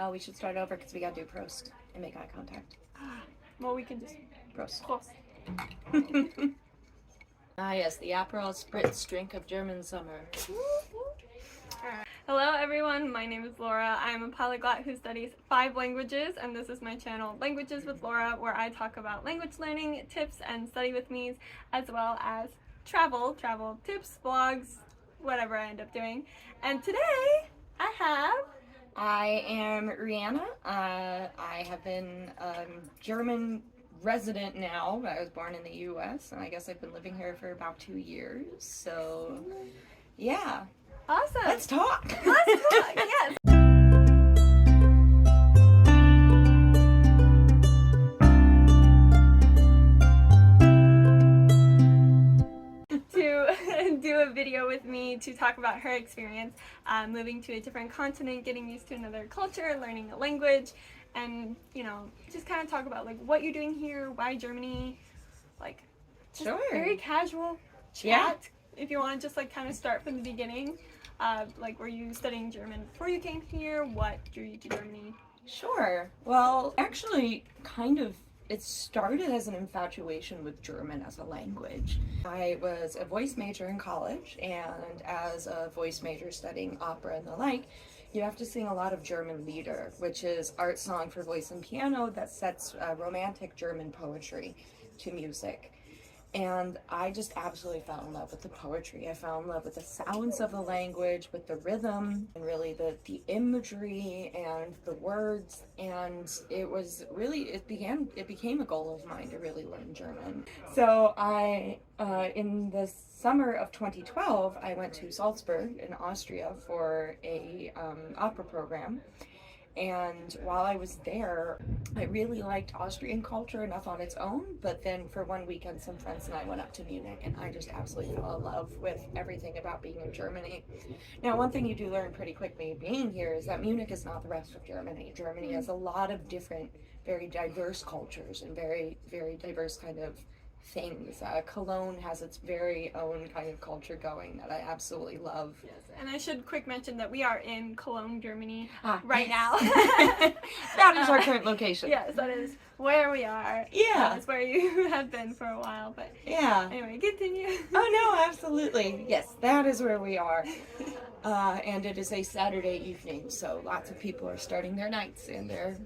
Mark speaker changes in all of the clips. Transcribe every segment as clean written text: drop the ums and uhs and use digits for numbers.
Speaker 1: Oh, we should start over because we gotta do Prost and make eye contact.
Speaker 2: Well, we can just
Speaker 1: Prost.
Speaker 2: Prost.
Speaker 1: Ah, yes, the Aperol Spritz drink of German summer.
Speaker 2: Hello everyone, my name is Laura. I am a polyglot who studies 5 languages, and this is my channel Languages with Laura, where I talk about language learning tips and study with me's, as well as travel tips, vlogs, whatever I end up doing. And today
Speaker 1: I am Rhianna. I have been a German resident now. I was born in the U.S. and I guess I've been living here for about 2 years. So, yeah.
Speaker 2: Awesome.
Speaker 1: Let's talk.
Speaker 2: Let's talk. Yes. To do a video with me to talk about her experience moving to a different continent, getting used to another culture, learning a language, and just kind of talk about like what you're doing here, why Germany, like just
Speaker 1: Sure.
Speaker 2: very casual chat.
Speaker 1: Yeah.
Speaker 2: If you want to just like kind of start from the beginning. Like, were you studying German before you came here? What drew you to Germany?
Speaker 1: Sure. Well, actually, it started as an infatuation with German as a language. I was a voice major in college, and as a voice major studying opera and the like, you have to sing a lot of German Lieder, which is art song for voice and piano that sets romantic German poetry to music. And I just absolutely fell in love with the poetry. I fell in love with the sounds of the language, with the rhythm, and really the imagery and the words. And it became a goal of mine to really learn German. So in the summer of 2012, I went to Salzburg in Austria for a opera program. And while I was there, I really liked Austrian culture enough on its own, but then for one weekend, some friends and I went up to Munich, and I just absolutely fell in love with everything about being in Germany. Now, one thing you do learn pretty quickly being here is that Munich is not the rest of Germany. Germany has a lot of different, very diverse cultures and very, very diverse kind of things. Cologne has its very own kind of culture going that I absolutely love.
Speaker 2: Yes, and I should quick mention that we are in Cologne, Germany
Speaker 1: yes.
Speaker 2: right now.
Speaker 1: That is our current location.
Speaker 2: Yes, that is where we are.
Speaker 1: Yeah.
Speaker 2: That's where you have been for a while, but
Speaker 1: yeah.
Speaker 2: Anyway, continue.
Speaker 1: Oh no, absolutely. Yes, that is where we are. And it is a Saturday evening, so lots of people are starting their nights and their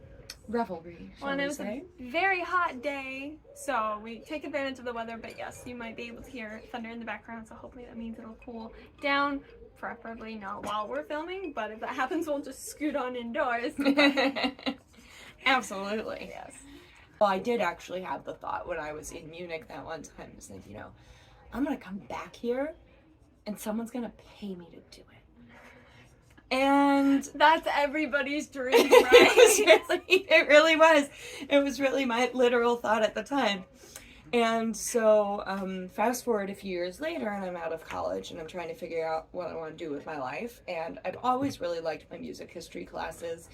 Speaker 1: revelry,
Speaker 2: Well, and it was a very hot day, so we take advantage of the weather, but yes, you might be able to hear thunder in the background, so hopefully that means it'll cool down, preferably not while we're filming, but if that happens, we'll just scoot on indoors.
Speaker 1: Absolutely.
Speaker 2: Yes.
Speaker 1: Well, I did actually have the thought when I was in Munich that one time, I was like, I'm going to come back here, and someone's going to pay me to do it. And
Speaker 2: that's everybody's dream, right?
Speaker 1: It really was. It was really my literal thought at the time. And so fast forward a few years later, and I'm out of college, and I'm trying to figure out what I want to do with my life. And I've always really liked my music history classes.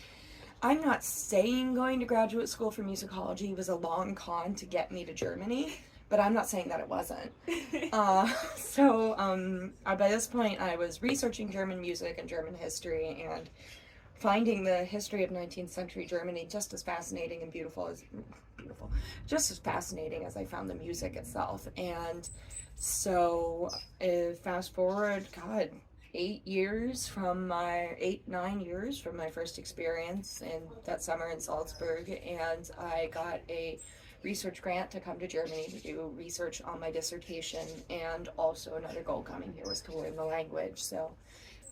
Speaker 1: I'm not saying going to graduate school for musicology was a long con to get me to Germany, but I'm not saying that it wasn't. By this point, I was researching German music and German history and finding the history of 19th century Germany just as fascinating and just as fascinating as I found the music itself. And so fast forward, 9 years from my first experience in that summer in Salzburg, and I got a research grant to come to Germany to do research on my dissertation, and also another goal coming here was to learn the language. So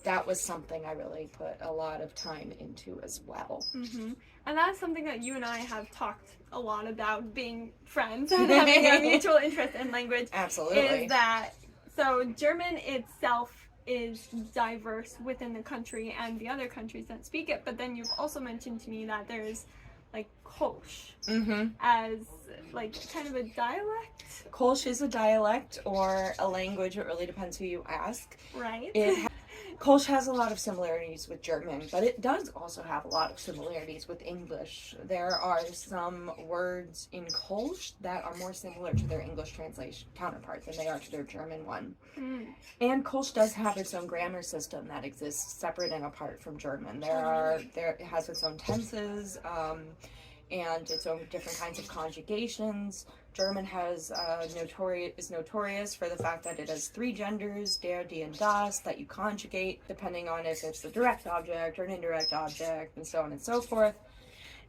Speaker 1: that was something I really put a lot of time into as well.
Speaker 2: Mm-hmm. And that's something that you and I have talked a lot about, being friends and having a mutual interest in language.
Speaker 1: Absolutely.
Speaker 2: Is that, so German itself is diverse within the country and the other countries that speak it, but then you've also mentioned to me that there's like Kölsch as like kind of a dialect.
Speaker 1: Kölsch is a dialect or a language. It really depends who you ask.
Speaker 2: Right.
Speaker 1: Kolsch has a lot of similarities with German, but it does also have a lot of similarities with English. There are some words in Kolsch that are more similar to their English translation counterpart than they are to their German one. And Kolsch does have its own grammar system that exists separate and apart from German. It has its own tenses, and its own different kinds of conjugations. German is notorious for the fact that it has 3 genders, der, die, and das, that you conjugate depending on if it's a direct object or an indirect object, and so on and so forth.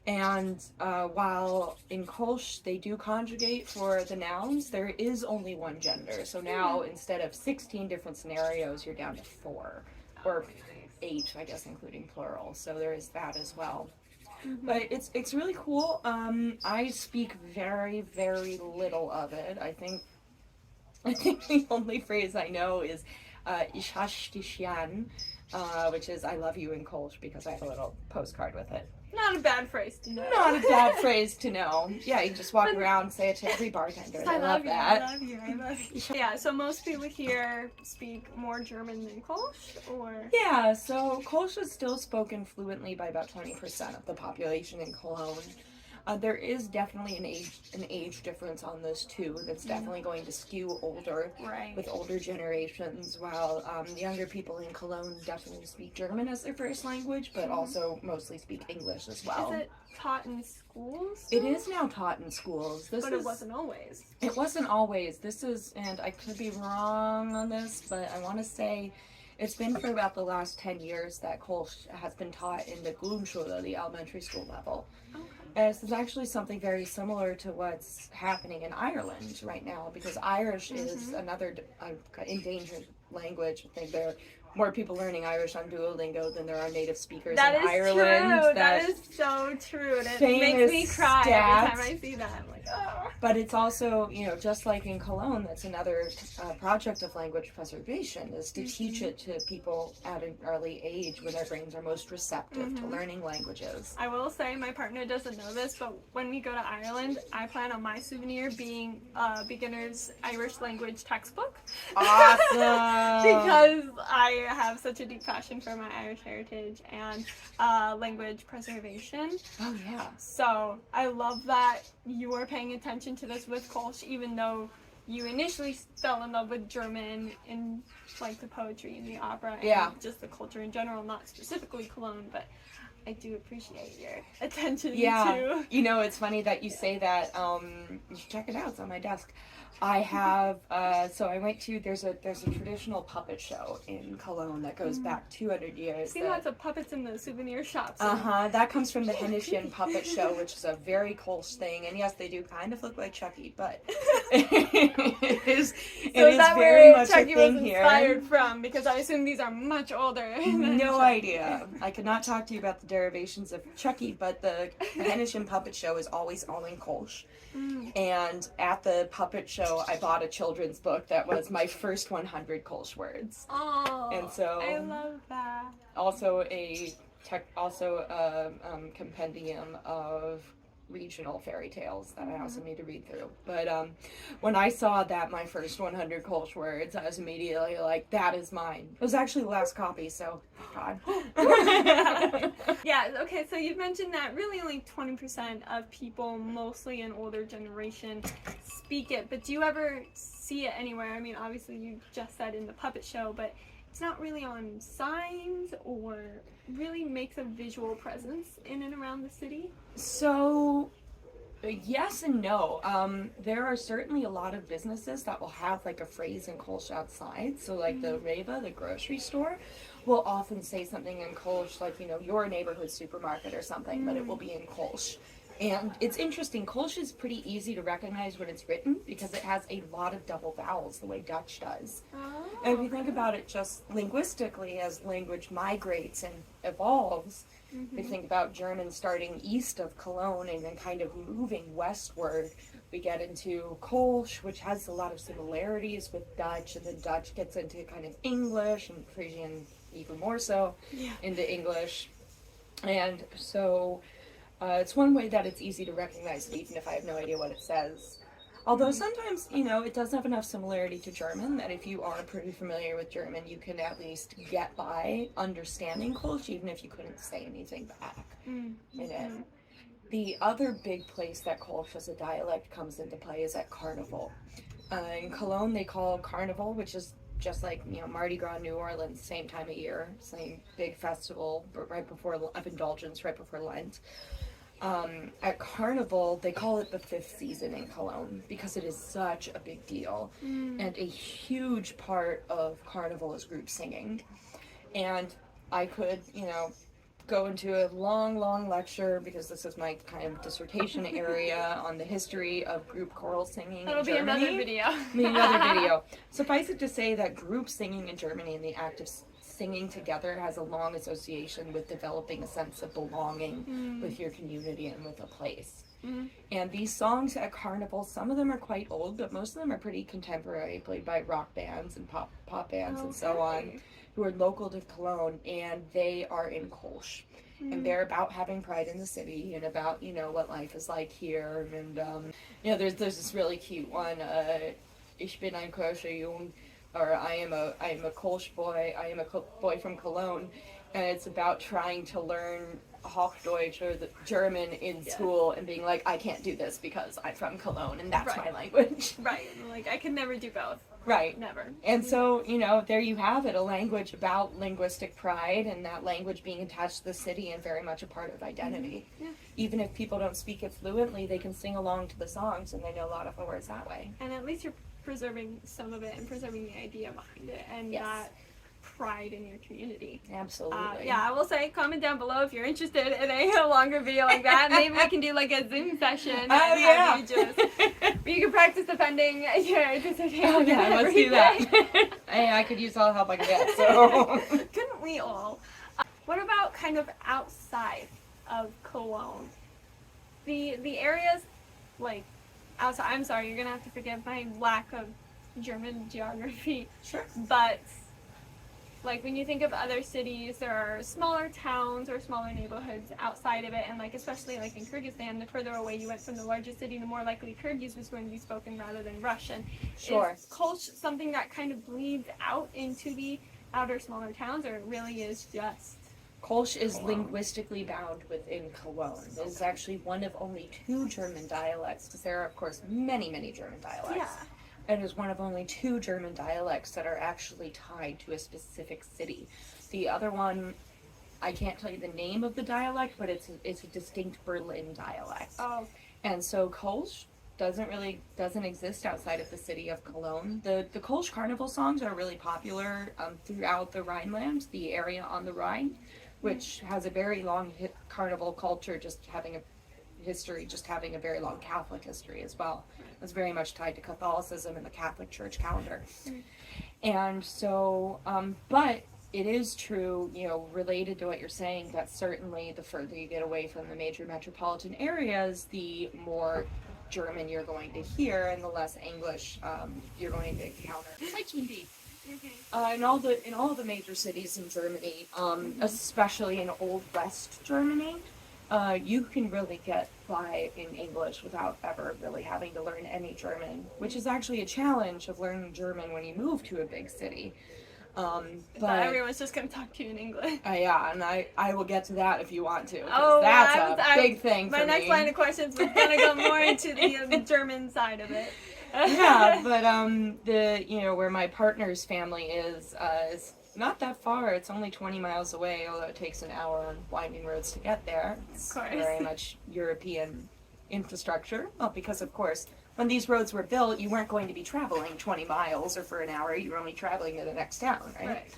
Speaker 1: And while in Kolsch they do conjugate for the nouns, there is only 1 gender. So now instead of 16 different scenarios, you're down to 4, or 8, I guess, including plural. So there is that as well. But it's really cool. I speak very, very little of it. I think the only phrase I know is ich hasch dich gern, which is I love you in Kolsch, because I have a little postcard with it.
Speaker 2: Not a bad phrase to know.
Speaker 1: Not a bad phrase to know. Yeah, you just walk around and say it to every bartender. I love that.
Speaker 2: I love you. I love you. Yeah, so most people here speak more German than Kolsch, or?
Speaker 1: Yeah, so Kolsch is still spoken fluently by about 20% of the population in Cologne. There is definitely an age difference on those two. That's definitely going to skew older, with older generations, while the younger people in Cologne definitely speak German as their first language, but also mostly speak English as well.
Speaker 2: Is it taught in schools?
Speaker 1: It is now taught in schools.
Speaker 2: But it wasn't always.
Speaker 1: It wasn't always. This is, and I could be wrong on this, but I want to say it's been for about the last 10 years that Kolsch has been taught in the Grundschule, the elementary school level. This is actually something very similar to what's happening in Ireland right now, because Irish is another endangered language. I think there are more people learning Irish on Duolingo than there are native speakers in Ireland.
Speaker 2: True. That is so true. And it makes me cry every time I see that. I'm like, oh.
Speaker 1: But it's also, just like in Cologne, that's another project of language preservation, is to teach it to people at an early age when their brains are most receptive to learning languages.
Speaker 2: I will say, my partner doesn't know this, but when we go to Ireland, I plan on my souvenir being a beginner's Irish language textbook.
Speaker 1: Awesome!
Speaker 2: Because I have such a deep passion for my Irish heritage and language preservation.
Speaker 1: Oh, yeah.
Speaker 2: So I love that you are paying attention to this with Kolsch, even though you initially fell in love with German in like the poetry and the opera and just the culture in general, not specifically Cologne, but I do appreciate your attention to.
Speaker 1: It's funny that you say that. You should check it out. It's on my desk. I have, so I went to, there's a traditional puppet show in Cologne that goes back 200 years.
Speaker 2: I see lots of puppets in the souvenir shops.
Speaker 1: That comes from the Hennesian puppet show, which is a very Kolsch thing. And yes, they do kind of look like Chucky, but it is very much
Speaker 2: Chucky
Speaker 1: a thing
Speaker 2: was
Speaker 1: here.
Speaker 2: Inspired from, because I assume these are much older.
Speaker 1: No idea. I could not talk to you about the derivations of Chucky, but the Hennesian puppet show is always all in Kolsch. And at the puppet show, I bought a children's book that was my first 100 Kolsch words.
Speaker 2: Oh,
Speaker 1: and so
Speaker 2: I love that.
Speaker 1: Also a compendium of regional fairy tales that I also need to read through. But when I saw that my first 100 Kolsch words, I was immediately like, that is mine. It was actually the last copy, so God.
Speaker 2: Yeah, okay, so you've mentioned that really only 20% of people, mostly an older generation, speak it, but do you ever see it anywhere? I mean, obviously you just said in the puppet show, but it's not really on signs or really makes a visual presence in and around the city?
Speaker 1: So, yes and no. There are certainly a lot of businesses that will have like a phrase in Kolsch outside. So like the Reba, the grocery store, will often say something in Kolsch, like, your neighborhood supermarket or something, but it will be in Kolsch. And it's interesting, Kolsch is pretty easy to recognize when it's written because it has a lot of double vowels the way Dutch does. And if you think about it just linguistically, as language migrates and evolves, we think about German starting east of Cologne and then kind of moving westward. We get into Kolsch, which has a lot of similarities with Dutch, and then Dutch gets into kind of English, and Frisian even more so into English. And so it's one way that it's easy to recognize it, even if I have no idea what it says. Although sometimes, you know, it does have enough similarity to German that if you are pretty familiar with German, you can at least get by understanding Kolsch, even if you couldn't say anything back in it. The other big place that Kolsch as a dialect comes into play is at Carnival. In Cologne, they call Carnival, which is just like, you know, Mardi Gras, New Orleans, same time of year, same big festival, but right before of indulgence, right before Lent. At Carnival, they call it the fifth season in Cologne because it is such a big deal. And a huge part of Carnival is group singing. And I could, you know, go into a long lecture because this is my kind of dissertation area on the history of group choral singing
Speaker 2: That'll
Speaker 1: in
Speaker 2: be
Speaker 1: Germany.
Speaker 2: another video.
Speaker 1: Another video. Suffice it to say that group singing in Germany and the act of singing together has a long association with developing a sense of belonging with your community and with a place. And these songs at Carnival, some of them are quite old, but most of them are pretty contemporary, played by rock bands and pop bands and so on, who are local to Cologne, and they are in Kolsch. And they're about having pride in the city and about, you know, what life is like here. And, you know, there's this really cute one, Ich bin ein Kolscher Jung, or I am a Kolsch boy, I am a boy from Cologne, and it's about trying to learn Hochdeutsch or the German in school and being like, I can't do this because I'm from Cologne and that's my language.
Speaker 2: Right, like I can never do both.
Speaker 1: Right.
Speaker 2: Never.
Speaker 1: And so, you know, there you have it, a language about linguistic pride and that language being attached to the city and very much a part of identity. Even if people don't speak it fluently, they can sing along to the songs and they know a lot of the words that way.
Speaker 2: And at least you're preserving some of it and preserving the idea behind it and that pride in your community.
Speaker 1: Absolutely.
Speaker 2: Yeah, I will say, comment down below if you're interested in a longer video like that. Maybe we can do like a Zoom session. You can practice defending your dissertation.
Speaker 1: Oh yeah, let's do that. Hey, I could use all the help I can get, so.
Speaker 2: Couldn't we all? What about kind of outside of Cologne? The areas, like, outside, I'm sorry, you're gonna have to forgive my lack of German geography.
Speaker 1: Sure.
Speaker 2: But like when you think of other cities, there are smaller towns or smaller neighborhoods outside of it, and like especially like in Kyrgyzstan, the further away you went from the largest city, the more likely Kyrgyz was going to be spoken rather than Russian.
Speaker 1: Sure.
Speaker 2: Is Kolsch something that kind of bleeds out into the outer smaller towns, or it really is just
Speaker 1: Kolsch is linguistically bound within Cologne. It is actually one of only 2 German dialects, because there are of course many German dialects.
Speaker 2: Yeah.
Speaker 1: It is one of only 2 German dialects that are actually tied to a specific city. The other one, I can't tell you the name of the dialect, but it's a distinct Berlin dialect.
Speaker 2: Oh.
Speaker 1: And so Kolsch doesn't exist outside of the city of Cologne. The Kolsch carnival songs are really popular throughout the Rhineland, the area on the Rhine, which has a very long carnival culture, just having a very long Catholic history as well. It's very much tied to Catholicism and the Catholic Church calendar. And so, but it is true, you know, related to what you're saying, that certainly the further you get away from the major metropolitan areas, the more German you're going to hear and the less English you're going to encounter. Like indeed. In all the major cities in Germany, especially in Old West Germany, you can really get by in English without ever really having to learn any German, which is actually a challenge of learning German when you move to a big city.
Speaker 2: But everyone's just going to talk to you in English.
Speaker 1: Yeah, and I will get to that if you want to.
Speaker 2: Oh,
Speaker 1: that's a big thing for me.
Speaker 2: My next line of questions was going to go more into the German side of it.
Speaker 1: Yeah, but where my partner's family is not that far. It's only 20 miles away, although it takes an hour on winding roads to get there. It's very much European infrastructure. Well, because of course, when these roads were built, you weren't going to be traveling 20 miles or for an hour. You were only traveling to the next town, right?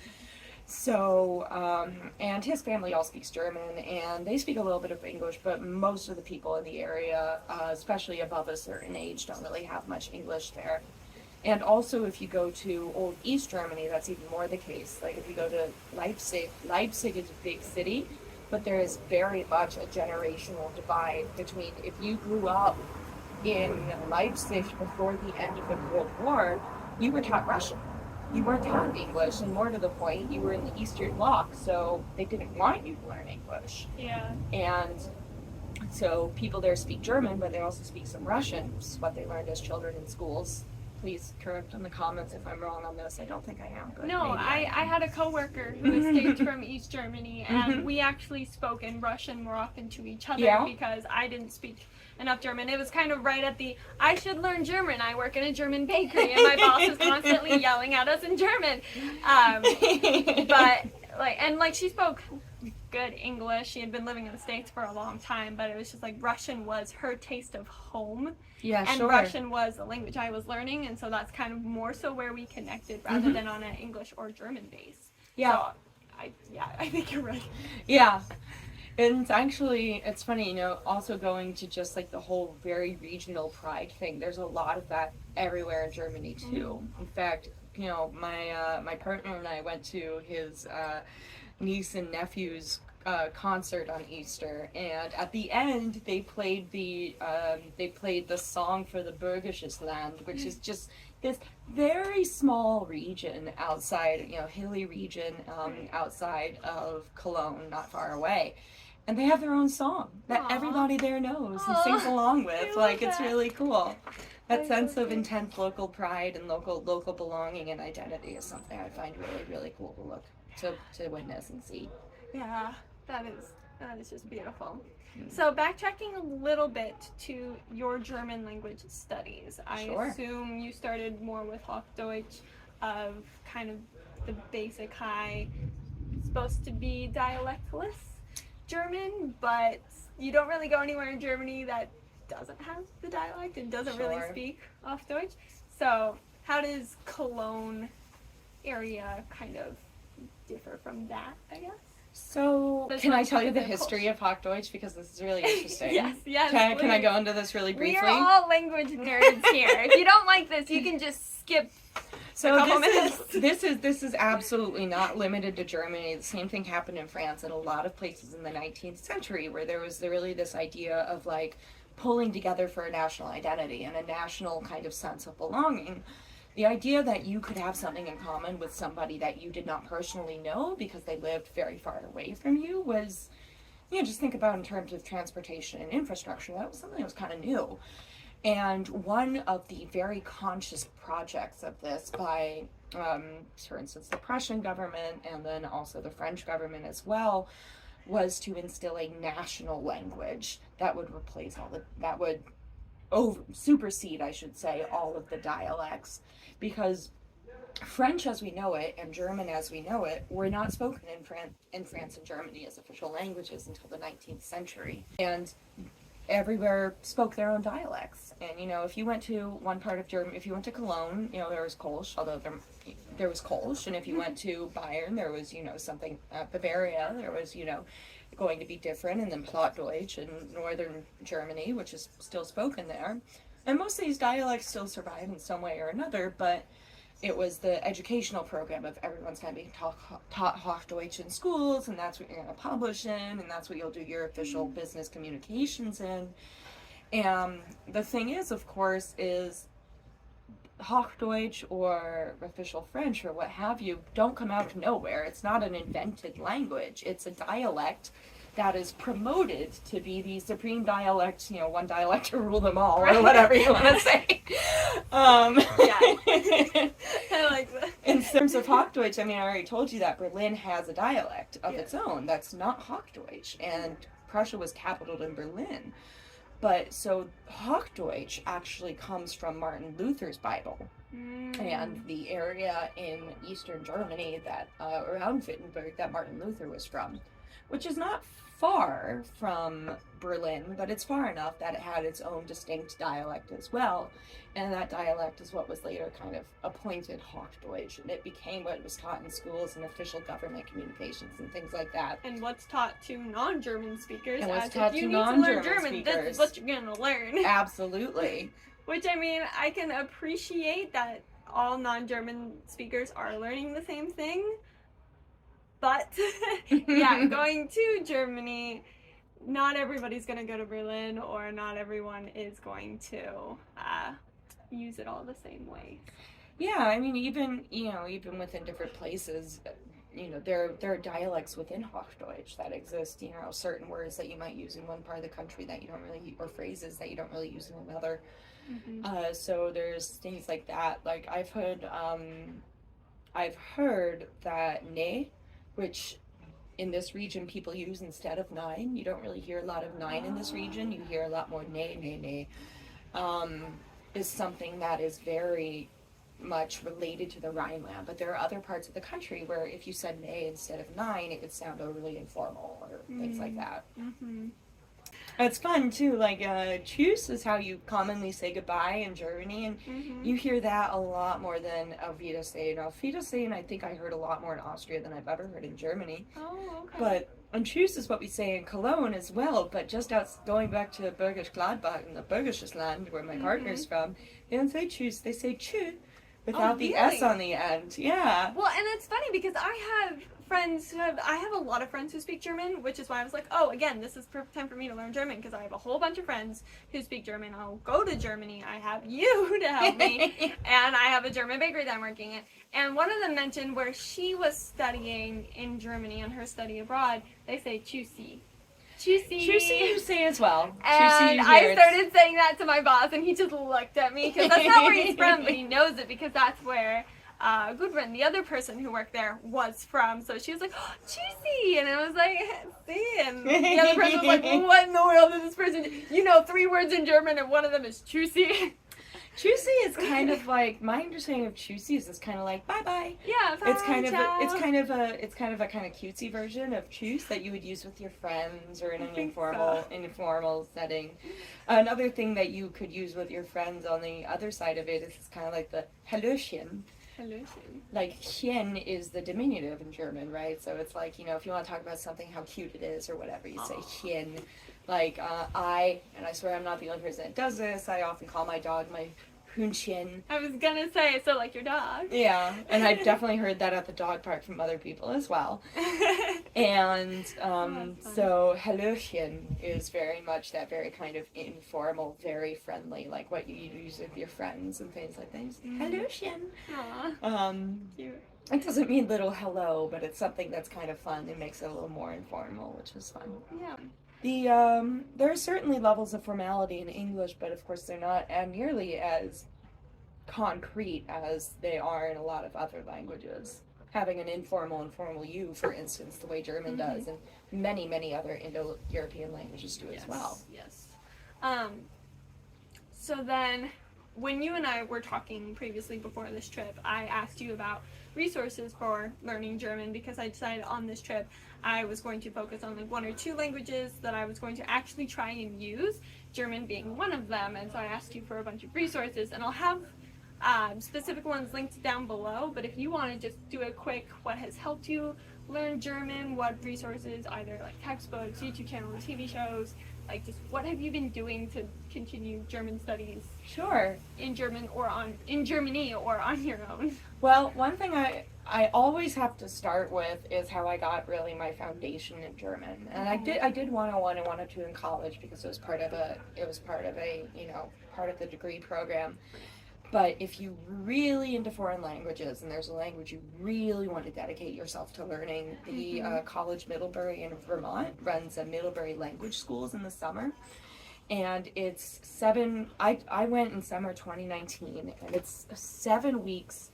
Speaker 1: So, and his family all speaks German, and they speak a little bit of English, but most of the people in the area, especially above a certain age, don't really have much English there. And also, if you go to Old East Germany, that's even more the case. Like if you go to Leipzig is a big city, but there is very much a generational divide between if you grew up in Leipzig before the end of the World War, you were taught Russian. You weren't taught English, and more to the point, you were in the Eastern Bloc, so they didn't want you to learn English.
Speaker 2: Yeah.
Speaker 1: And So people there speak German, but they also speak some Russian, which is what they learned as children in schools. Please correct in the comments if I'm wrong on this. I don't think I am. But
Speaker 2: no,
Speaker 1: maybe
Speaker 2: I had a coworker who escaped from East Germany, and
Speaker 1: Mhm.
Speaker 2: we actually spoke in Russian more often to each other
Speaker 1: Yeah.
Speaker 2: because I didn't speak enough German. It was kind of right at the, I should learn German. I work in a German bakery, and my boss is constantly yelling at us in German. But she spoke good English. She had been living in the States for a long time, but it was just like Russian was her taste of home.
Speaker 1: Yeah,
Speaker 2: And
Speaker 1: sure.
Speaker 2: Russian was the language I was learning, and so that's kind of more so where we connected rather
Speaker 1: Mhm.
Speaker 2: than on an English or German base.
Speaker 1: Yeah.
Speaker 2: So, I think you're right.
Speaker 1: Yeah. And it's funny, also going to just like the whole very regional pride thing. There's a lot of that everywhere in Germany too. In fact, my partner and I went to his niece and nephew's concert on Easter, and at the end they played the song for the Bergisches Land, which is just this very small region outside, hilly region outside of Cologne, not far away. And they have their own song that
Speaker 2: Aw.
Speaker 1: everybody there knows and
Speaker 2: Aw,
Speaker 1: sings along
Speaker 2: I
Speaker 1: with.
Speaker 2: love
Speaker 1: It's
Speaker 2: that.
Speaker 1: really cool. That
Speaker 2: That's
Speaker 1: sense
Speaker 2: so
Speaker 1: of
Speaker 2: cute.
Speaker 1: intense local pride and local belonging and identity is something I find really, really cool to witness and see.
Speaker 2: Yeah, that is just beautiful. So backtracking a little bit to your German language studies, I
Speaker 1: Sure.
Speaker 2: assume you started more with Hochdeutsch, of kind of the basic high, supposed to be dialectless German, but you don't really go anywhere in Germany that doesn't have the dialect and doesn't really
Speaker 1: Sure.
Speaker 2: speak Hochdeutsch. So how does Cologne area kind of differ from that, I guess?
Speaker 1: So,
Speaker 2: But it's
Speaker 1: can
Speaker 2: not
Speaker 1: I tell you the
Speaker 2: part of their
Speaker 1: history of Hochdeutsch, because this is really interesting?
Speaker 2: Yes.
Speaker 1: Can I
Speaker 2: please.
Speaker 1: go into this really briefly?
Speaker 2: We are all language nerds here. If you don't like this, you can just skip
Speaker 1: So
Speaker 2: a couple minutes.
Speaker 1: this is absolutely not limited to Germany. The same thing happened in France and a lot of places in the 19th century, where there was really this idea of like pulling together for a national identity and a national kind of sense of belonging. The idea that you could have something in common with somebody that you did not personally know because they lived very far away from you was, just think about in terms of transportation and infrastructure. That was something that was kind of new. And one of the very conscious projects of this by, for instance, the Prussian government and then also the French government as well, was to instill a national language that would replace supersede, I should say, all of the dialects, because French as we know it and German as we know it were not spoken in France and Germany as official languages until the 19th century. And everywhere spoke their own dialects. And if you went to one part of Germany, if you went to Cologne, there was Kolsch, although there was Kolsch, and if you went to Bayern, there was something, Bavaria, there was going to be different, and then Plattdeutsch in northern Germany, which is still spoken there. And most of these dialects still survive in some way or another, but it was the educational program of everyone's going to be taught Hochdeutsch in schools, and that's what you're going to publish in, and that's what you'll do your official business communications in. And the thing is, of course, is Hochdeutsch or official French or what have you don't come out of nowhere. It's not an invented language. It's a dialect that is promoted to be the supreme dialect, one dialect to rule them all, or whatever you want to say.
Speaker 2: I like that.
Speaker 1: In terms of Hochdeutsch, I already told you that Berlin has a dialect of its own that's not Hochdeutsch, and Prussia was capitaled in Berlin. But so Hochdeutsch actually comes from Martin Luther's Bible. And the area in eastern Germany that around Wittenberg that Martin Luther was from, which is not far from Berlin, but it's far enough that it had its own distinct dialect as well. And that dialect is what was later kind of appointed Hochdeutsch, and it became what was taught in schools and official government communications and things like that.
Speaker 2: And what's taught to non-German speakers.
Speaker 1: And what's
Speaker 2: as
Speaker 1: taught
Speaker 2: if you
Speaker 1: to
Speaker 2: need to
Speaker 1: non-German
Speaker 2: learn German,
Speaker 1: speakers.
Speaker 2: this is what you're going to learn.
Speaker 1: Absolutely.
Speaker 2: Which, I can appreciate that all non-German speakers are learning the same thing. But, going to Germany, not everybody's going to go to Berlin, or not everyone is going to use it all the same way.
Speaker 1: Yeah, even within different places, there are dialects within Hochdeutsch that exist, certain words that you might use in one part of the country that you don't really, or phrases that you don't really use in another. So there's things like that. Like I've heard that ne, which in this region people use instead of nine. You don't really hear a lot of nine in this region. You hear a lot more ne, is something that is very much related to the Rhineland. But there are other parts of the country where if you said ne instead of nine, it would sound overly informal or things like that. It's fun too, like tschüss is how you commonly say goodbye in Germany, and you hear that a lot more than auf Wiedersehen. Auf Wiedersehen I think I heard a lot more in Austria than I've ever heard in Germany.
Speaker 2: Oh, okay.
Speaker 1: But tschüss is what we say in Cologne as well, but just going back to Bergisch Gladbach in the Bergisches Land where my partner's from, they don't say tschüss, they say tschü without the S on the end. Yeah.
Speaker 2: Well, and it's funny because I have a lot of friends who speak German, which is why I was like, oh, again, this is perfect time for me to learn German because I have a whole bunch of friends who speak German. I'll go to Germany. I have you to help me, and I have a German bakery that I'm working at. And one of them mentioned where she was studying in Germany on her study abroad, they say Tschüssi. Tschüssi.
Speaker 1: Tschüssi you say as well.
Speaker 2: And I started saying that to my boss, and he just looked at me because that's not where he's from, but he knows it because that's where Gudrun, the other person who worked there, was from. So she was like, oh, Tschüssi! And I was like, see? And the other person was like, what in the world is this person? 3 words in German, and one of them is Tschüssi.
Speaker 1: Tschüssi is kind of like, my understanding of Tschüssi is kind of like bye bye.
Speaker 2: Yeah, bye,
Speaker 1: it's kind
Speaker 2: ciao.
Speaker 1: of a kind of cutesy version of Tschüss that you would use with your friends or in an informal setting. Another thing that you could use with your friends on the other side of it is kind of like the Hallöchen. Like chen is the diminutive in German, right? So it's like, if you want to talk about something, how cute it is or whatever, you say chen. Like and I swear I'm not the only person that does this, I often call my dog my Hündchen.
Speaker 2: I was gonna say, so like your dog.
Speaker 1: Yeah, and I've definitely heard that at the dog park from other people as well. And so Hallöchen is very much that very kind of informal, very friendly, like what you use with your friends and things like things. Hallöchen.
Speaker 2: Cute.
Speaker 1: It doesn't mean little hello, but it's something that's kind of fun. It makes it a little more informal, which is fun.
Speaker 2: Yeah.
Speaker 1: There are certainly levels of formality in English, but of course they're not nearly as concrete as they are in a lot of other languages. Having an informal and formal you, for instance, the way German does, and many, many other Indo-European languages do as well.
Speaker 2: Yes. So then, when you and I were talking previously before this trip, I asked you about resources for learning German because I decided on this trip I was going to focus on like 1 or 2 languages that I was going to actually try and use, German being one of them. And so I asked you for a bunch of resources, and I'll have specific ones linked down below, but if you want to just do a quick what has helped you learn German, what resources, either like textbooks, YouTube channels, TV shows, like just what have you been doing to continue German studies?
Speaker 1: Sure.
Speaker 2: In Germany or on your own?
Speaker 1: Well, one thing I always have to start with is how I got really my foundation in German. And I did 101 and 102 in college because it was part of the degree program. But if you're really into foreign languages and there's a language you really want to dedicate yourself to learning, the College Middlebury in Vermont runs a Middlebury language schools in the summer. And it's I went in summer 2019, and it's 7 weeks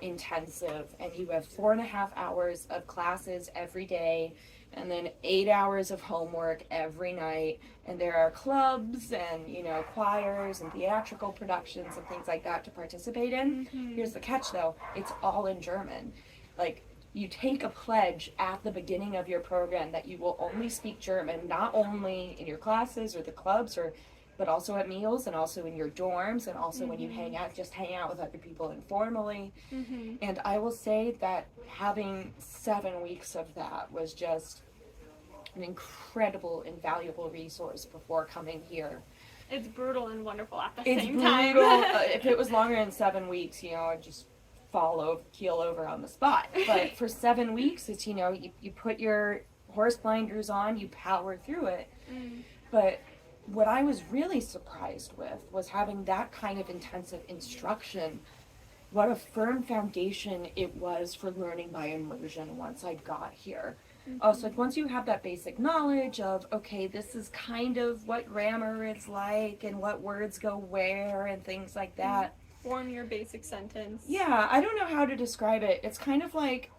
Speaker 1: intensive, and you have 4.5 hours of classes every day, and then 8 hours of homework every night, and there are clubs and choirs and theatrical productions and things like that to participate in. Here's the catch though, it's all in German. Like, you take a pledge at the beginning of your program that you will only speak German, not only in your classes or the clubs but also at meals and also in your dorms and also when you hang out with other people informally. And I will say that having 7 weeks of that was just an incredible, invaluable resource before coming here.
Speaker 2: It's brutal and wonderful at the
Speaker 1: It's
Speaker 2: same
Speaker 1: brutal.
Speaker 2: time.
Speaker 1: If it was longer than 7 weeks, I'd just keel over on the spot. But for 7 weeks, it's, you put your horse blinders on, you power through it. But what I was really surprised with was having that kind of intensive instruction what a firm foundation it was for learning by immersion once I got here. So like once you have that basic knowledge of, okay, this is kind of what grammar is like and what words go where and things like that.
Speaker 2: Form your basic sentence.
Speaker 1: Yeah, I don't know how to describe it. It's kind of like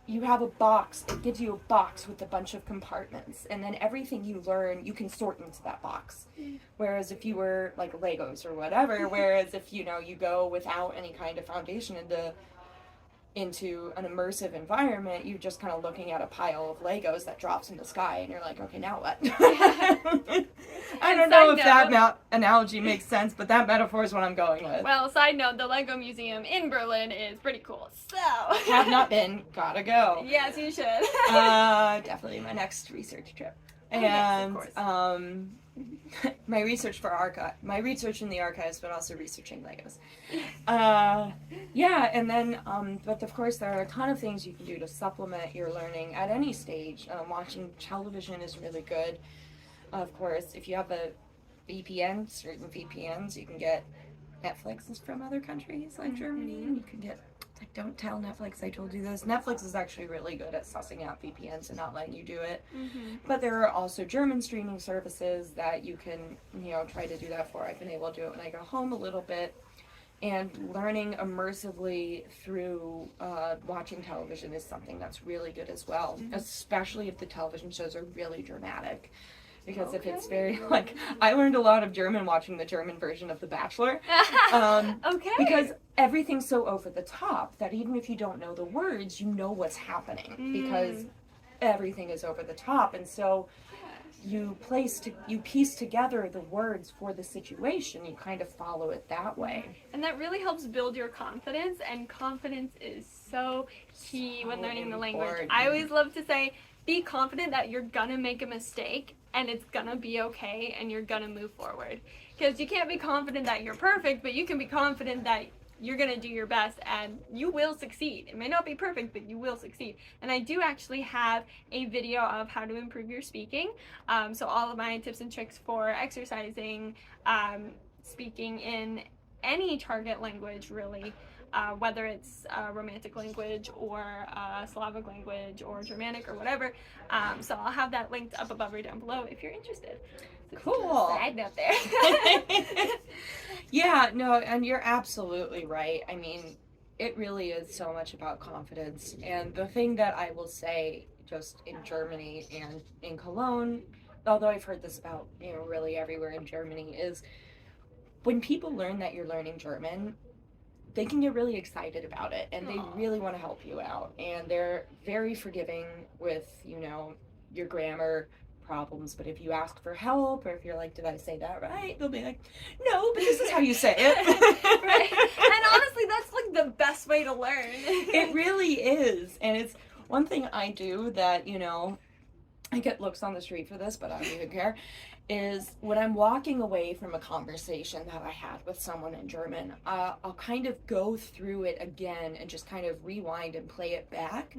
Speaker 1: you have a box. It gives you a box with a bunch of compartments, and then everything you learn, you can sort into that box. Whereas if you were like Legos or whatever, whereas if you go without any kind of foundation into an immersive environment, you're just kind of looking at a pile of Legos that drops in the sky, and you're like, okay, now what? I don't know if that analogy makes sense, but that metaphor is what I'm going with.
Speaker 2: Well, side note, the Lego Museum in Berlin is pretty cool, so...
Speaker 1: Have not been, gotta go.
Speaker 2: Yes, you should.
Speaker 1: Definitely my next research trip.
Speaker 2: And, yes, of course.
Speaker 1: My research in the archives, but also researching Legos. Yeah, and then, but of course there are a ton of things you can do to supplement your learning at any stage. Watching television is really good. Of course, if you have a VPN, certain VPNs, you can get Netflix from other countries like Germany, and you can get, like, don't tell Netflix I told you this. Netflix is actually really good at sussing out VPNs and not letting you do it. But there are also German streaming services that you can, try to do that for. I've been able to do it when I go home a little bit. And learning immersively through watching television is something that's really good as well, especially if the television shows are really dramatic. Because if it's very, like, I learned a lot of German watching the German version of The Bachelor. Because everything's so over the top that even if you don't know the words, you know what's happening. Because everything is over the top. And so you piece together the words for the situation. You kind of follow it that way.
Speaker 2: And that really helps build your confidence. And confidence is so key when learning the language. I always love to say, be confident that you're gonna make a mistake and it's gonna be okay and you're gonna move forward. Because you can't be confident that you're perfect, but you can be confident that you're gonna do your best and you will succeed. It may not be perfect, but you will succeed. And I do actually have a video of how to improve your speaking. So all of my tips and tricks for exercising, speaking in any target language really. Whether it's romantic language or Slavic language or Germanic or whatever. So I'll have that linked up above or down below if you're interested. So
Speaker 1: cool.
Speaker 2: Side note there.
Speaker 1: Yeah, no, and you're absolutely right. I mean, it really is so much about confidence. And the thing that I will say just in Germany and in Cologne, although I've heard this about, really everywhere in Germany, is when people learn that you're learning German, they can get really excited about it and they really want to help you out, and they're very forgiving with your grammar problems. But if you ask for help, or if you're like, did I say that right, they'll be like, no, but this is how you say it.
Speaker 2: Right. And honestly, that's like the best way to learn.
Speaker 1: It really is. And it's one thing I do that I get looks on the street for this, but I don't even care, is when I'm walking away from a conversation that I had with someone in German, I'll kind of go through it again and just kind of rewind and play it back.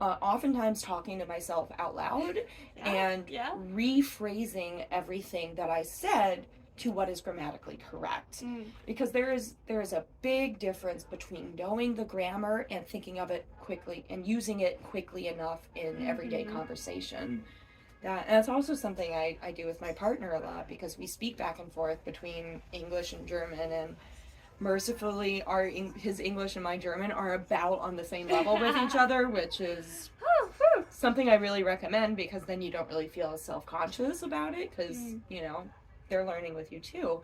Speaker 1: Oftentimes talking to myself out loud and rephrasing everything that I said to what is grammatically correct. Because there is a big difference between knowing the grammar and thinking of it quickly and using it quickly enough in everyday conversation. And it's also something I do with my partner a lot, because we speak back and forth between English and German, and mercifully his English and my German are about on the same level with each other, which is something I really recommend, because then you don't really feel self-conscious about it, because they're learning with you too.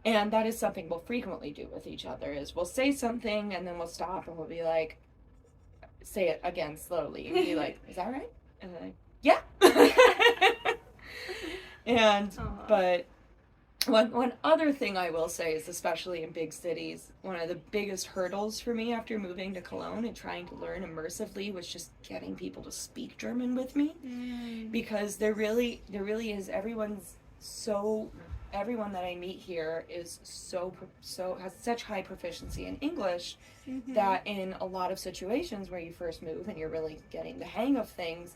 Speaker 1: And that is something we'll frequently do with each other, is we'll say something and then we'll stop and we'll be like, say it again slowly, and be like, is that right? And then yeah. But one other thing I will say is, especially in big cities, one of the biggest hurdles for me after moving to Cologne and trying to learn immersively was just getting people to speak German with me. Because there really is, everyone that I meet here is so has such high proficiency in English that in a lot of situations where you first move and you're really getting the hang of things,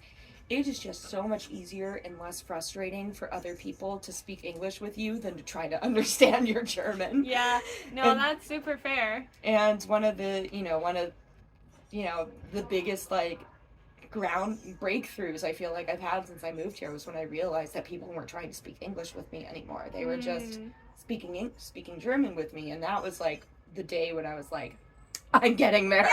Speaker 1: it is just so much easier and less frustrating for other people to speak English with you than to try to understand your German.
Speaker 2: Yeah, no,
Speaker 1: And-
Speaker 2: that's super fair.
Speaker 1: And one of the the biggest, like, ground breakthroughs I feel like I've had since I moved here was when I realized that people weren't trying to speak English with me anymore. They were just speaking German with me, and that was like the day when I was like, I'm getting there.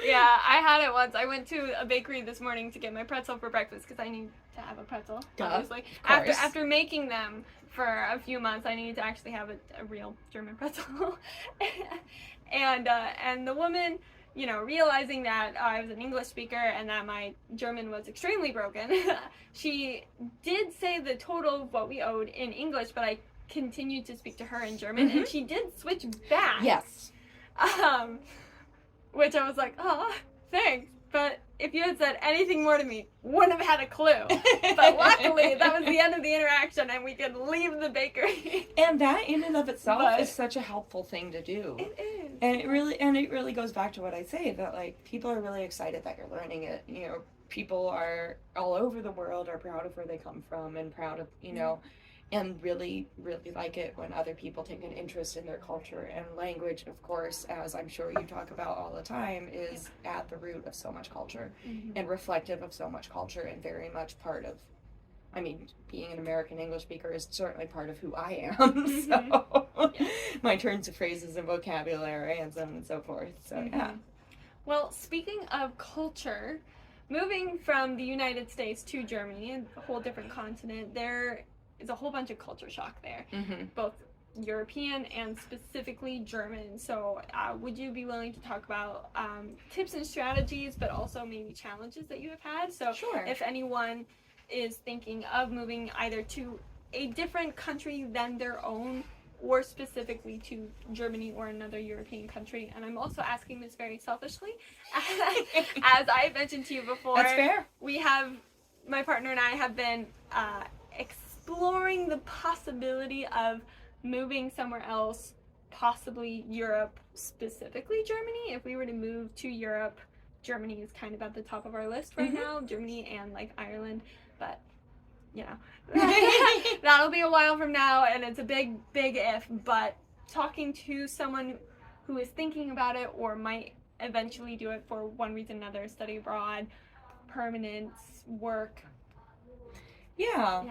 Speaker 2: Yeah, I had it once. I went to a bakery this morning to get my pretzel for breakfast because I need to have a pretzel, obviously. After making them for a few months, I needed to actually have a real German pretzel. And the woman, you know, realizing that I was an English speaker and that my German was extremely broken, she did say the total of what we owed in English, but I continued to speak to her in German, and she did switch back.
Speaker 1: Yes.
Speaker 2: Which I was like, oh, thanks. But if you had said anything more to me, wouldn't have had a clue. But luckily, that was the end of the interaction, and we could leave the bakery.
Speaker 1: And that in and of itself is such a helpful thing to do.
Speaker 2: It is.
Speaker 1: And it really goes back to what I say, that like people are really excited that you're learning it. You know, people are all over the world are proud of where they come from and proud of, you know, and really, really like it when other people take an interest in their culture. And language, of course, as I'm sure you talk about all the time, is at the root of so much culture and reflective of so much culture, and very much part of, I mean, being an American English speaker is certainly part of who I am. So my turns of phrases and vocabulary and so on and so forth. So yeah.
Speaker 2: Well, speaking of culture, moving from the United States to Germany, a whole different continent, there is a whole bunch of culture shock there, both European and specifically German. So would you be willing to talk about tips and strategies, but also maybe challenges that you have had? So
Speaker 1: Sure.
Speaker 2: If anyone is thinking of moving either to a different country than their own, or specifically to Germany or another European country. And I'm also asking this very selfishly. As I mentioned to you before,
Speaker 1: That's fair.
Speaker 2: My partner and I have been exploring the possibility of moving somewhere else, possibly Europe, specifically Germany. If we were to move to Europe, Germany is kind of at the top of our list right now, Germany and like Ireland, but you know, that'll be a while from now, and it's a big if. But talking to someone who is thinking about it or might eventually do it for one reason or another, study abroad, permanence, work.
Speaker 1: Yeah.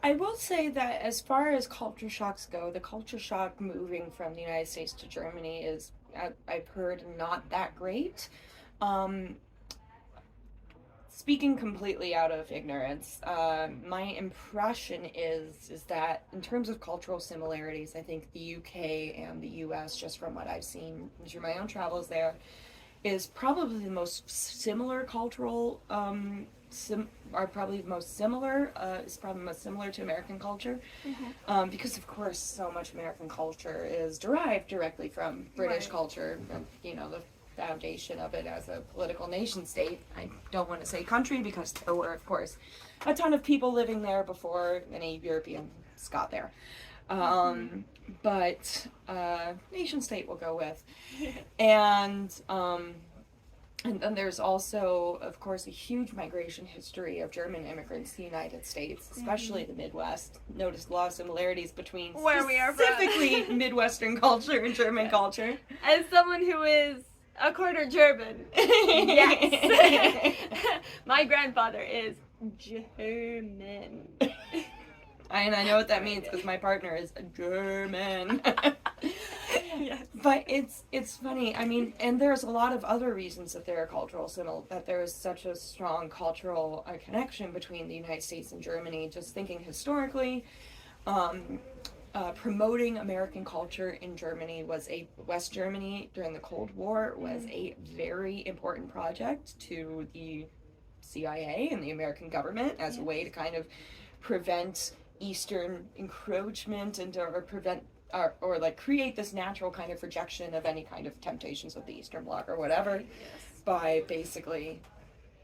Speaker 1: I will say that as far as culture shocks go, the culture shock moving from the United States to Germany is, I've heard, not that great. Speaking completely out of ignorance, my impression is that in terms of cultural similarities, I think the UK and the US, just from what I've seen through my own travels there, is probably the most similar cultural, is probably most similar to American culture, because of course so much American culture is derived directly from British culture, you know, the foundation of it as a political nation state. I don't want to say country because there were, of course, a ton of people living there before any Europeans got there. But nation state we'll go with. And then there's also, of course, a huge migration history of German immigrants to the United States, especially the Midwest. Noticed a lot of similarities between
Speaker 2: where we are from,
Speaker 1: specifically Midwestern culture and German culture. As
Speaker 2: someone who is a quarter German, yes. My grandfather is German.
Speaker 1: And I know what that means because my partner is German.
Speaker 2: Yes.
Speaker 1: But it's funny. I mean, and there's a lot of other reasons that there are that there is such a strong cultural connection between the United States and Germany. Just thinking historically, promoting American culture in Germany West Germany during the Cold War was a very important project to the CIA and the American government as a way to kind of prevent Eastern encroachment and or prevent or like create this natural kind of rejection of any kind of temptations of the Eastern Bloc or whatever, by basically,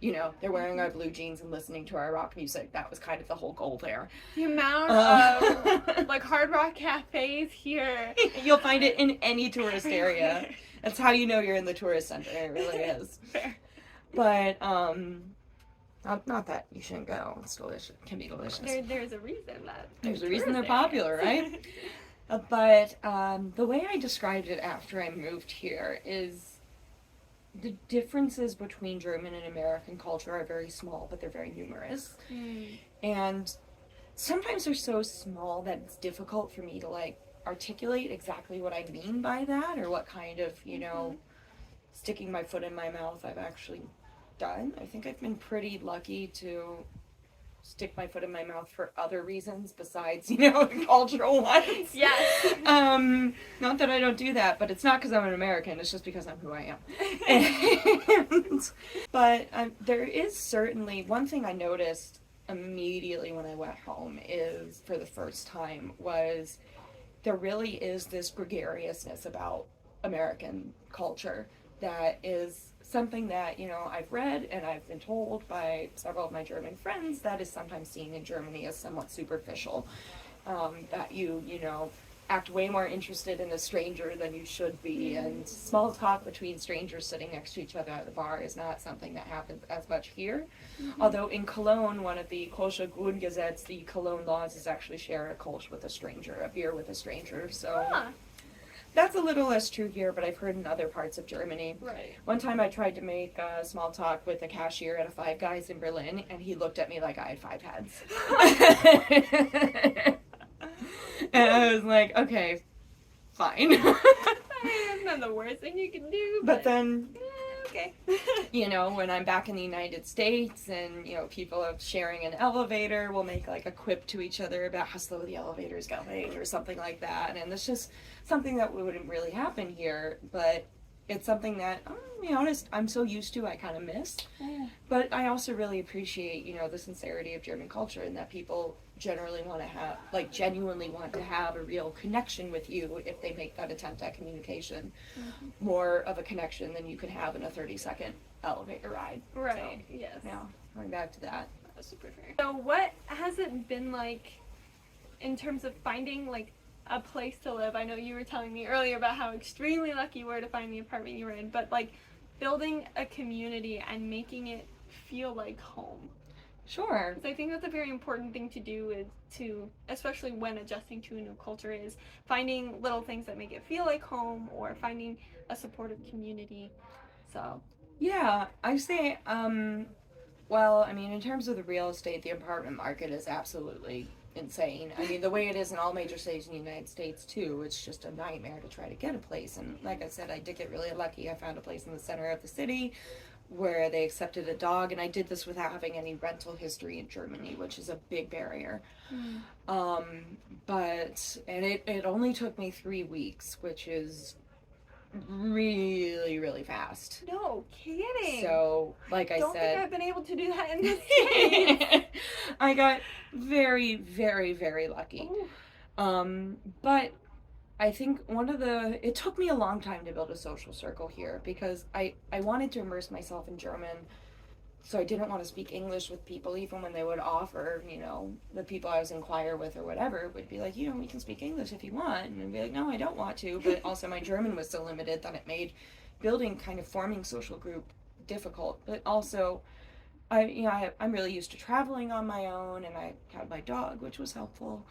Speaker 1: you know, they're wearing our blue jeans and listening to our rock music. That was kind of the whole goal there.
Speaker 2: The amount of like hard rock cafes here.
Speaker 1: You'll find it in any tourist area. That's how you know you're in the tourist center. It really is.
Speaker 2: Fair.
Speaker 1: But Not that you shouldn't go. It's delicious. It can be delicious.
Speaker 2: There's a reason that
Speaker 1: There's a reason they're popular, right? But the way I described it after I moved here is the differences between German and American culture are very small, but they're very numerous. And sometimes they're so small that it's difficult for me to like articulate exactly what I mean by that, or what kind of, sticking my foot in my mouth I've actually done. I think I've been pretty lucky to stick my foot in my mouth for other reasons besides, cultural ones.
Speaker 2: Yes.
Speaker 1: Not that I don't do that, but it's not because I'm an American, it's just because I'm who I am. But there is certainly one thing I noticed immediately when I went home is, for the first time, was there really is this gregariousness about American culture that is something that, I've read and I've been told by several of my German friends that is sometimes seen in Germany as somewhat superficial. That you act way more interested in a stranger than you should be, and small talk between strangers sitting next to each other at the bar is not something that happens as much here. Although in Cologne, one of the Kölsche Grundgesetz, the Cologne laws, is actually share a Kölsch with a stranger, a beer with a stranger, so... That's a little less true here, but I've heard in other parts of Germany.
Speaker 2: Right.
Speaker 1: One time I tried to make small talk with a cashier at a Five Guys in Berlin, and he looked at me like I had 5 heads. And I was like, okay, fine.
Speaker 2: It's not the worst thing you can do,
Speaker 1: But then,
Speaker 2: okay.
Speaker 1: When I'm back in the United States and, people are sharing an elevator, will make like a quip to each other about how slow the elevator's going or something like that. And it's just something that wouldn't really happen here, but it's something that, to be honest, I'm so used to, I kind of miss. But I also really appreciate, the sincerity of German culture, and that people genuinely want to have a real connection with you if they make that attempt at communication. More of a connection than you could have in a 30-second elevator ride.
Speaker 2: Right,
Speaker 1: So,
Speaker 2: yes.
Speaker 1: Yeah, going back to that.
Speaker 2: That's super fair. So what has it been like in terms of finding like a place to live? I know you were telling me earlier about how extremely lucky you were to find the apartment you were in, but like building a community and making it feel like home.
Speaker 1: Sure.
Speaker 2: Because I think that's a very important thing to do, is to, especially when adjusting to a new culture, is finding little things that make it feel like home, or finding a supportive community. So.
Speaker 1: Yeah, I say, in terms of the real estate, the apartment market is absolutely insane. I mean, the way it is in all major cities in the United States, too, it's just a nightmare to try to get a place. And like I said, I did get really lucky. I found a place in the center of the city where they accepted a dog, and I did this without having any rental history in Germany, which is a big barrier. It only took me 3 weeks, which is really, really fast.
Speaker 2: No kidding.
Speaker 1: So, like I
Speaker 2: don't
Speaker 1: said,
Speaker 2: think I've been able to do that in the States.
Speaker 1: I got very, very, very lucky. But I think it took me a long time to build a social circle here, because I wanted to immerse myself in German, so I didn't want to speak English with people, even when they would offer, the people I was in choir with or whatever would be like, we can speak English if you want, and I'd be like, no, I don't want to, but also my German was so limited that it made forming social group difficult. But also, I'm really used to traveling on my own, and I had my dog, which was helpful.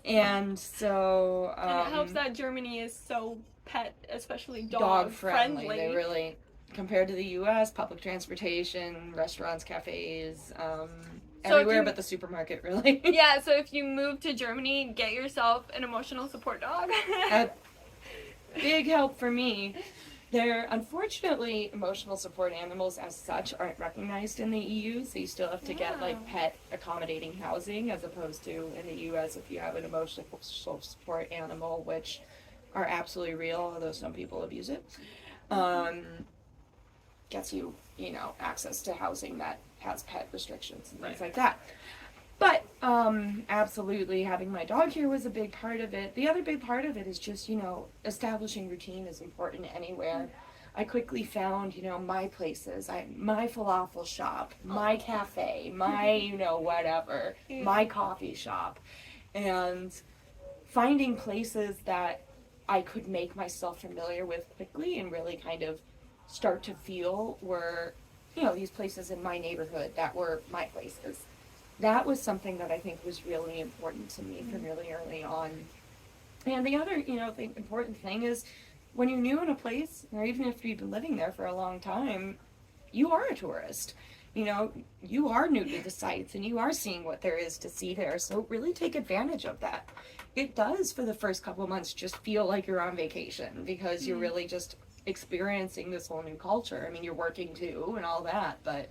Speaker 1: And so...
Speaker 2: and it helps that Germany is so pet, especially
Speaker 1: dog friendly. They really, compared to the U.S., public transportation, restaurants, cafes, everywhere but the supermarket, really.
Speaker 2: Yeah, so if you move to Germany, get yourself an emotional support dog.
Speaker 1: A big help for me. Unfortunately, emotional support animals as such aren't recognized in the EU, so you still have to get pet accommodating housing, as opposed to in the US, if you have an emotional support animal, which are absolutely real, although some people abuse it, gets you, access to housing that has pet restrictions and things like that. But absolutely, having my dog here was a big part of it. The other big part of it is just, establishing routine is important anywhere. I quickly found, my places, my falafel shop, my cafe, my, whatever, my coffee shop. And finding places that I could make myself familiar with quickly and really kind of start to feel were these places in my neighborhood that were my places. That was something that I think was really important to me from really early on. And the other, the important thing is when you're new in a place, or even if you've been living there for a long time, you are a tourist. You are new to the sites and you are seeing what there is to see there. So really take advantage of that. It does for the first couple of months just feel like you're on vacation because you're really just experiencing this whole new culture. I mean, you're working too and all that, but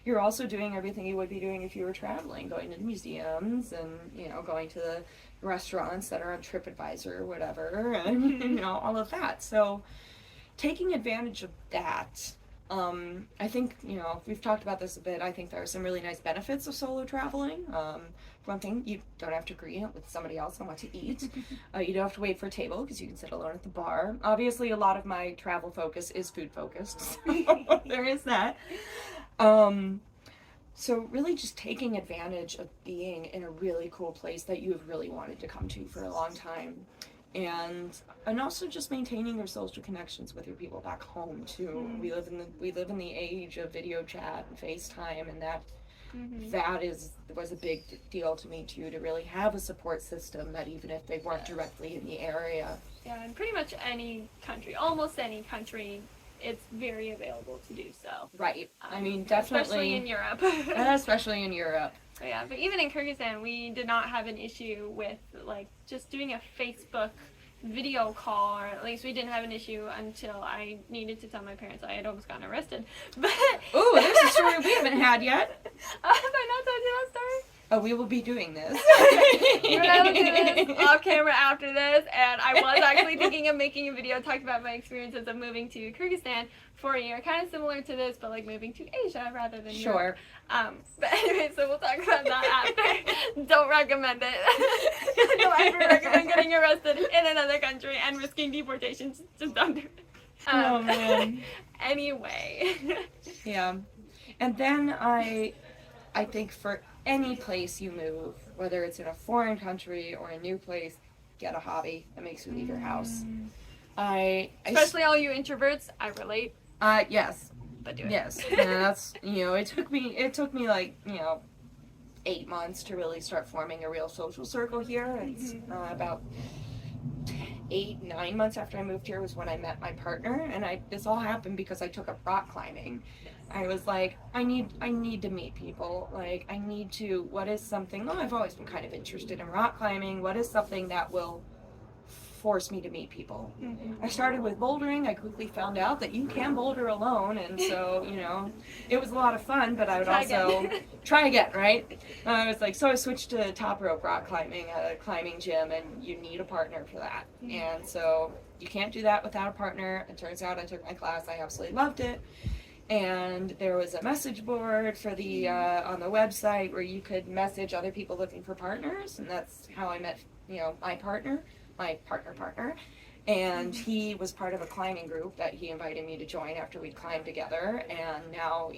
Speaker 1: you're also doing everything you would be doing if you were traveling, going to the museums and, going to the restaurants that are on TripAdvisor or whatever, and, all of that. So taking advantage of that, I think, we've talked about this a bit. I think there are some really nice benefits of solo traveling. One thing, you don't have to agree with somebody else on what to eat. You don't have to wait for a table because you can sit alone at the bar. Obviously, a lot of my travel focus is food focused, so there is that. So really just taking advantage of being in a really cool place that you have really wanted to come to for a long time. And also just maintaining your social connections with your people back home too. We live in the age of video chat and FaceTime, and that was a big deal to me too, to really have a support system that even if they weren't directly in the area.
Speaker 2: Yeah, and pretty much almost any country, it's very available to do so.
Speaker 1: Right. I mean, definitely.
Speaker 2: Especially in Europe.
Speaker 1: Especially in Europe.
Speaker 2: Yeah, but even in Kyrgyzstan, we did not have an issue with, just doing a Facebook video call, or at least we didn't have an issue until I needed to tell my parents I had almost gotten arrested. But
Speaker 1: ooh, there's a story we haven't had yet.
Speaker 2: Have I not told you that story?
Speaker 1: Oh, we will be doing this.
Speaker 2: You and I will do this off camera after this, and I was actually thinking of making a video talking about my experiences of moving to Kyrgyzstan for a year, kind of similar to this, but moving to Asia rather than Europe. But anyway, so we'll talk about that after. Don't recommend it. Don't ever recommend getting arrested in another country and risking deportation. Just don't do it.
Speaker 1: Oh man.
Speaker 2: Anyway.
Speaker 1: Yeah, and then I think for any place you move, whether it's in a foreign country or a new place, get a hobby that makes you leave your house.
Speaker 2: Especially all you introverts, I relate.
Speaker 1: Yes.
Speaker 2: But do it.
Speaker 1: Yes. And that's, it took me 8 months to really start forming a real social circle here. It's about 8-9 months after I moved here was when I met my partner, and this all happened because I took up rock climbing. I was like, I need to meet people. I need to, what is something, I've always been kind of interested in rock climbing. What is something that will force me to meet people? I started with bouldering. I quickly found out that you can boulder alone, and so, it was a lot of fun, but I would try again, right? I was like, so I switched to top rope rock climbing at a climbing gym, and you need a partner for that. And so you can't do that without a partner. It turns out I took my class. I absolutely loved it. And there was a message board for the on the website where you could message other people looking for partners, and that's how I met, my partner. And he was part of a climbing group that he invited me to join after we'd climbed together. And now,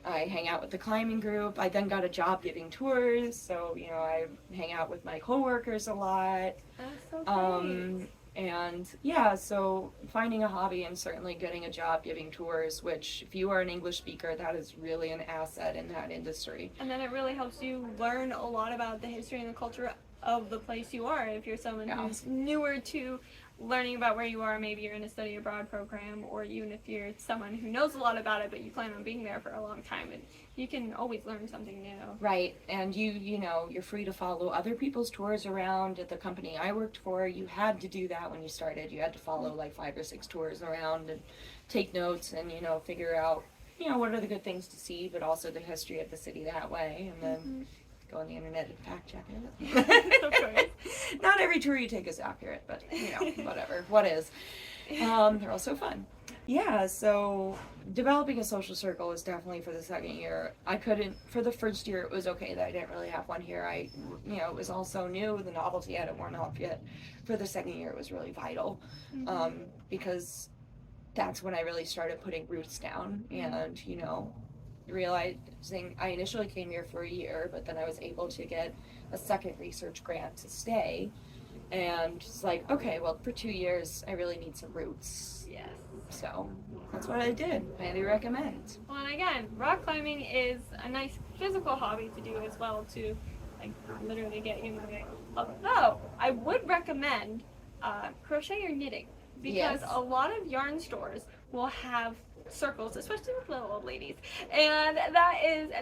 Speaker 1: I hang out with the climbing group. I then got a job giving tours, so I hang out with my coworkers a lot.
Speaker 2: That's so great.
Speaker 1: And yeah, so finding a hobby and certainly getting a job giving tours, which if you are an English speaker, that is really an asset in that industry.
Speaker 2: And then it really helps you learn a lot about the history and the culture of the place you are. If you're someone who's newer to learning about where you are, maybe you're in a study abroad program, or even if you're someone who knows a lot about it but you plan on being there for a long time, and you can always learn something new.
Speaker 1: Right, and you're free to follow other people's tours around. At the company I worked for, you had to do that when you started. You had to follow 5 or 6 tours around and take notes and figure out what are the good things to see, but also the history of the city that way, and then go on the internet and fact check it.
Speaker 2: Of course.
Speaker 1: Not every tour you take is accurate, but whatever. What is? They're also fun. Yeah, so developing a social circle was definitely for the second year. For the first year, it was okay that I didn't really have one here. It was all so new, the novelty hadn't worn off yet. For the second year, it was really vital, because that's when I really started putting roots down and, realizing I initially came here for a year, but then I was able to get a second research grant to stay. And it's like, okay, well, for 2 years, I really need some roots.
Speaker 2: Yes.
Speaker 1: So that's what I did. Highly recommend.
Speaker 2: Well, and again, rock climbing is a nice physical hobby to do as well, to like literally get you moving. Although I would recommend crochet or knitting, because
Speaker 1: Yes.
Speaker 2: a lot of yarn stores will have circles, especially with little old ladies, and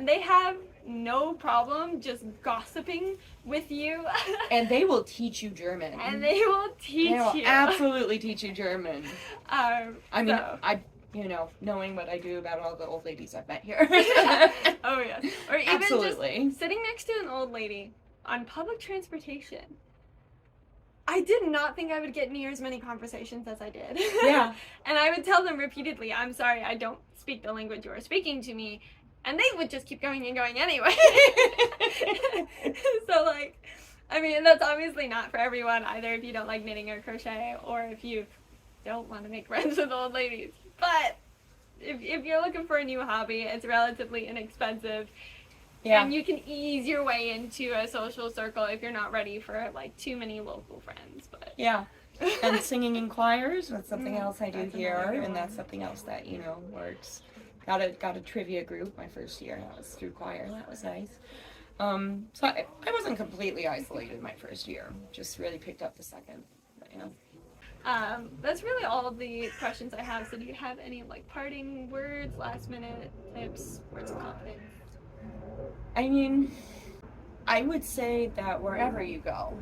Speaker 2: they have no problem just gossiping with you.
Speaker 1: And they will teach you German.
Speaker 2: And they will teach
Speaker 1: They will
Speaker 2: you.
Speaker 1: absolutely teach you German. I mean,
Speaker 2: so.
Speaker 1: knowing what I do about all the old ladies I've met here.
Speaker 2: Oh yeah. Or even
Speaker 1: Absolutely.
Speaker 2: just sitting next to an old lady on public transportation. I did not think I would get near as many conversations as I did.
Speaker 1: Yeah.
Speaker 2: And I would tell them repeatedly, I'm sorry, I don't speak the language you are speaking to me. And they would just keep going and going anyway. So, like, I mean, that's obviously not for everyone either, if you don't like knitting or crochet, or if you don't want to make friends with old ladies. But if you're looking for a new hobby, it's relatively inexpensive.
Speaker 1: Yeah.
Speaker 2: And you can ease your way into a social circle if you're not ready for like too many local friends. But
Speaker 1: Yeah. And singing in choirs, that's something else I do
Speaker 2: That's
Speaker 1: here,
Speaker 2: another good
Speaker 1: and that's
Speaker 2: one.
Speaker 1: something else that, works. Got a trivia group my first year, that was through choir, that was nice. So I wasn't completely isolated my first year, just really picked up the second, but,
Speaker 2: that's really all of the questions I have. So do you have any like parting words, last minute tips, words of confidence?
Speaker 1: I mean, I would say that wherever you go,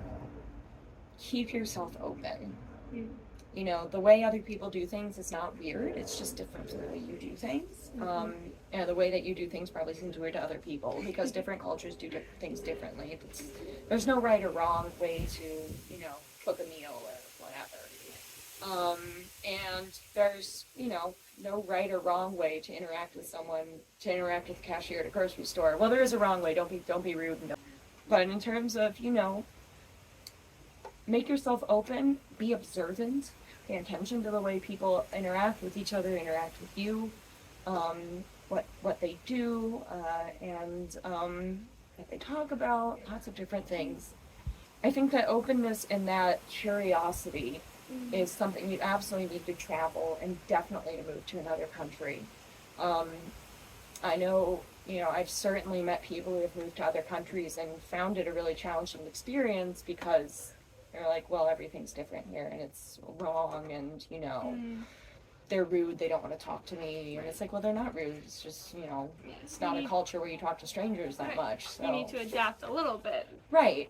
Speaker 1: keep yourself open. The way other people do things is not weird, it's just different from the way you do things. And the way that you do things probably seems weird to other people, because different cultures do things differently. There's no right or wrong way to, cook a meal or whatever. And there's, no right or wrong way to interact with someone, to interact with the cashier at a grocery store. Well, there is a wrong way, don't be rude. But in terms of, make yourself open, be observant, pay attention to the way people interact with each other, interact with you, what they do, and what they talk about, lots of different things. I think that openness and that curiosity is something you absolutely need to travel, and definitely to move to another country. I know, I've certainly met people who have moved to other countries and found it a really challenging experience, because they're like, well, everything's different here and it's wrong, and, they're rude, they don't want to talk to me, and it's like, well, they're not rude, it's just, it's not a culture where you talk to strangers that much, so.
Speaker 2: You need to adapt a little bit.
Speaker 1: Right,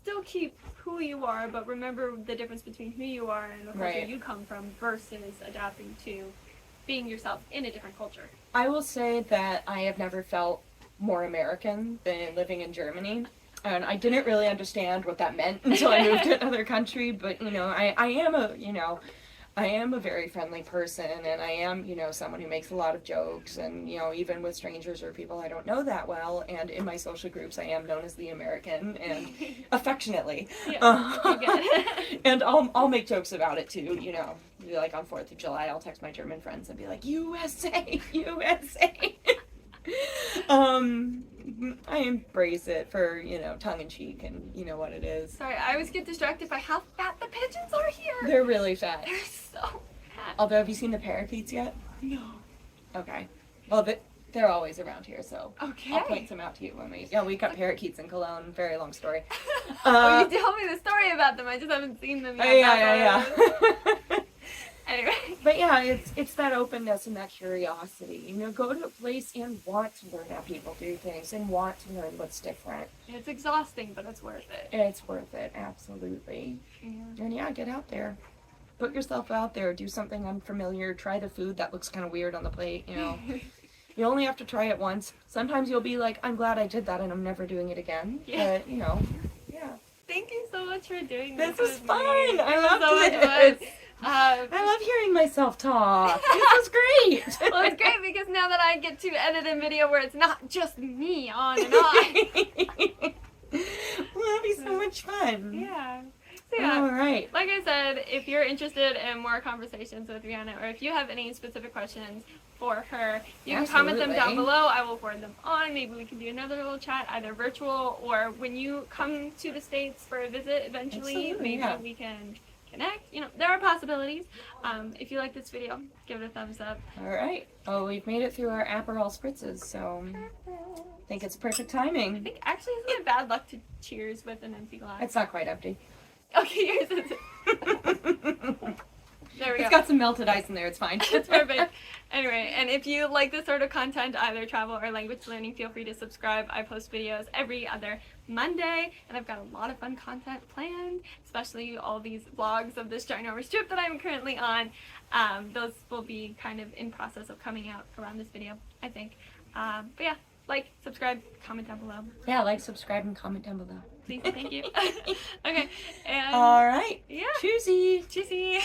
Speaker 2: Still keep who you are, but remember the difference between who you are and the culture you come from versus adapting to being yourself in a different culture.
Speaker 1: I will say that I have never felt more American than living in Germany. And I didn't really understand what that meant until I moved to another country, but I am a very friendly person, and I am, someone who makes a lot of jokes, and, even with strangers or people I don't know that well, and in my social groups I am known as the American, and affectionately. And I'll make jokes about it too, like on 4th of July I'll text my German friends and be like, USA, USA. I embrace it for, tongue in cheek, and you know what it is.
Speaker 2: Sorry, I always get distracted by how fat the pigeons are here.
Speaker 1: They're really fat.
Speaker 2: They're so fat.
Speaker 1: Although, have you seen the parakeets yet?
Speaker 2: No.
Speaker 1: Okay. Well, they're always around here, so
Speaker 2: Okay.
Speaker 1: I'll point some out to you when we got parakeets in Cologne. Very long story.
Speaker 2: Oh, you told me the story about them. I just haven't seen them yet.
Speaker 1: Yeah.
Speaker 2: Anyway.
Speaker 1: But yeah, it's that openness and that curiosity. Go to a place and want to learn how people do things, and want to learn what's different.
Speaker 2: It's exhausting, but it's worth it.
Speaker 1: It's worth it, absolutely.
Speaker 2: Yeah.
Speaker 1: And yeah, get out there. Put yourself out there. Do something unfamiliar. Try the food that looks kind of weird on the plate, You only have to try it once. Sometimes you'll be like, I'm glad I did that and I'm never doing it again.
Speaker 2: Yeah.
Speaker 1: But, yeah.
Speaker 2: Thank you so much for doing this.
Speaker 1: This was
Speaker 2: with
Speaker 1: fun.
Speaker 2: me.
Speaker 1: I
Speaker 2: It was
Speaker 1: loved
Speaker 2: so much
Speaker 1: it.
Speaker 2: fun.
Speaker 1: I love hearing myself talk. This was great.
Speaker 2: Well, it's great because now that I get to edit a video where it's not just me on and on.
Speaker 1: Well, that'd be so much fun.
Speaker 2: Yeah. So yeah,
Speaker 1: All right.
Speaker 2: like I said, if you're interested in more conversations with Rhianna, or if you have any specific questions for her, you can comment them down
Speaker 1: Absolutely.
Speaker 2: below. I will forward them on. Maybe we can do another little chat, either virtual or when you come to the States for a visit eventually.
Speaker 1: Absolutely,
Speaker 2: maybe
Speaker 1: yeah.
Speaker 2: we can connect. You know, there are possibilities. If you like this video, give it a thumbs up.
Speaker 1: All right. Oh, we've made it through our Aperol spritzes, so I think it's perfect timing.
Speaker 2: I think actually it's my bad luck to cheers with an empty glass.
Speaker 1: It's not quite empty.
Speaker 2: Okay, yours is. There we go.
Speaker 1: It's got some melted ice in there. It's fine.
Speaker 2: It's perfect. Anyway, and if you like this sort of content, either travel or language learning, feel free to subscribe. I post videos every other Monday, and I've got a lot of fun content planned, especially all these vlogs of this ginormous trip that I'm currently on. Those will be kind of in process of coming out around this video, I think. But yeah, like, subscribe, comment down below.
Speaker 1: Yeah, like, subscribe, and comment down below.
Speaker 2: Please, thank you. Okay, and
Speaker 1: all right.
Speaker 2: yeah.
Speaker 1: Choosy.
Speaker 2: Choosy.